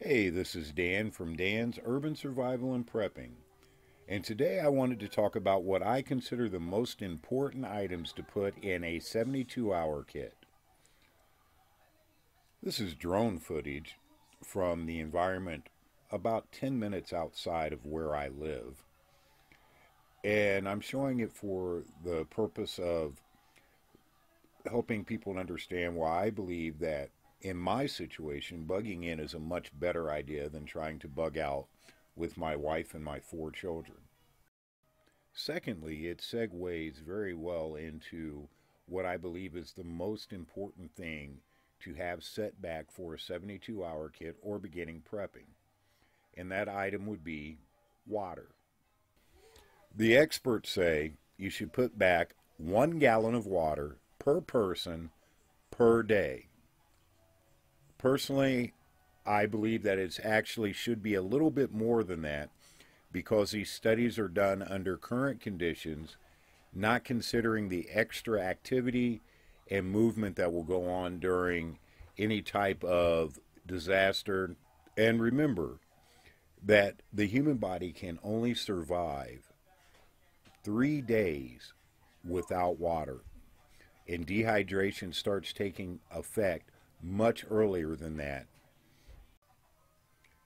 Hey, this is Dan from Dan's Urban Survival and Prepping. And today I wanted to talk about what I consider the most important items to put in a 72-hour kit. This is drone footage from the environment about 10 minutes outside of where I live. And I'm showing it for the purpose of helping people understand why I believe that in my situation, bugging in is a much better idea than trying to bug out with my wife and my 4 children. Secondly, it segues very well into what I believe is the most important thing to have set back for a 72-hour kit or beginning prepping, and that item would be water. The experts say you should put back 1 gallon of water per person per day. Personally, I believe that it actually should be a little bit more than that because these studies are done under current conditions, not considering the extra activity and movement that will go on during any type of disaster. And remember that the human body can only survive 3 days without water, and dehydration starts taking effect much earlier than that.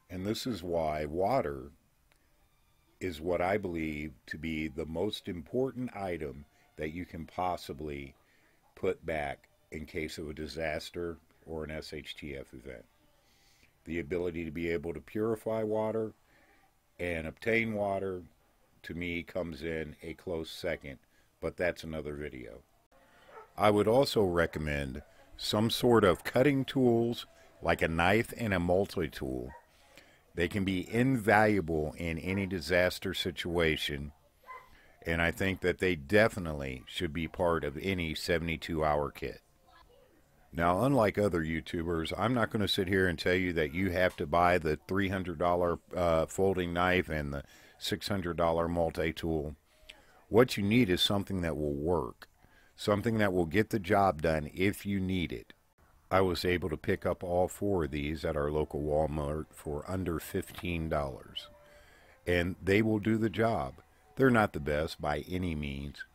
And this is why water is what I believe to be the most important item that you can possibly put back in case of a disaster or an s.h.t.f event. The ability to be able to purify water and obtain water, to me, comes in a close second, but that's another video. I would also recommend some sort of cutting tools like a knife and a multi-tool. They can be invaluable in any disaster situation, and I think that they definitely should be part of any 72-hour kit. Now, unlike other YouTubers, I'm not going to sit here and tell you that you have to buy the $300 folding knife and the $600 multi-tool. What you need is something that will work. Something that will get the job done if you need it. I was able to pick up all 4 of these at our local Walmart for under $15. And they will do the job. They're not the best by any means,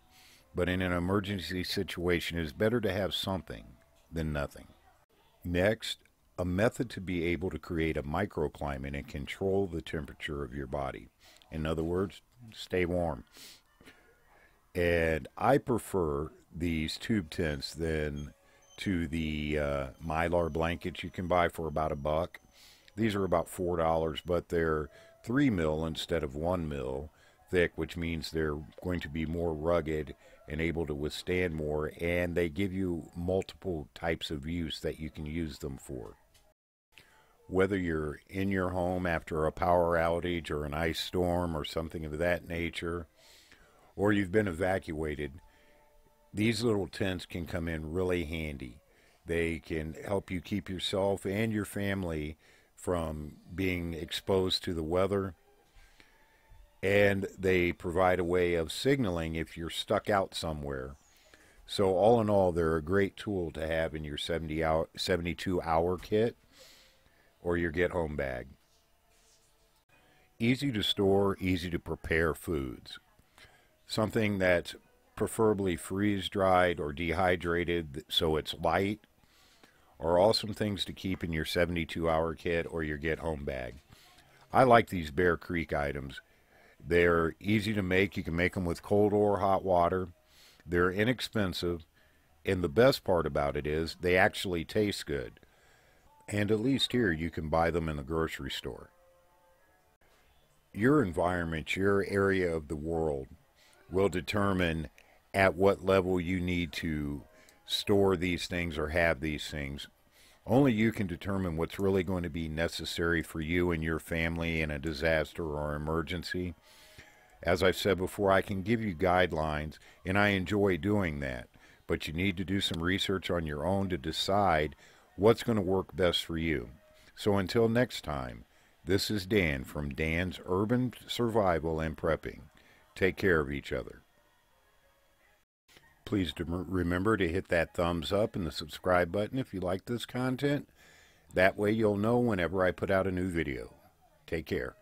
but in an emergency situation, it's better to have something than nothing. Next, a method to be able to create a microclimate and control the temperature of your body. In other words, stay warm. And I prefer these tube tents than to the mylar blankets you can buy for about $1. These are about $4, but they're 3 mil instead of 1 mil thick, which means they're going to be more rugged and able to withstand more, and they give you multiple types of use that you can use them for. Whether you're in your home after a power outage or an ice storm or something of that nature, or you've been evacuated, these little tents can come in really handy. They can help you keep yourself and your family from being exposed to the weather, and they provide a way of signaling if you're stuck out somewhere. So all in all, they're a great tool to have in your 72-hour kit or your get-home bag. Easy to store, easy to prepare foods. Something that's preferably freeze-dried or dehydrated so it's light, are awesome things to keep in your 72-hour kit or your get-home bag. I like these Bear Creek items. They're easy to make. You can make them with cold or hot water. They're inexpensive, and the best part about it is they actually taste good. And at least here you can buy them in the grocery store. Your environment, your area of the world, will determine at what level you need to store these things or have these things. Only you can determine what's really going to be necessary for you and your family in a disaster or emergency. As I've said before, I can give you guidelines, and I enjoy doing that. But you need to do some research on your own to decide what's going to work best for you. So until next time, this is Dan from Dan's Urban Survival and Prepping. Take care of each other. Please remember to hit that thumbs up and the subscribe button if you like this content. That way you'll know whenever I put out a new video. Take care.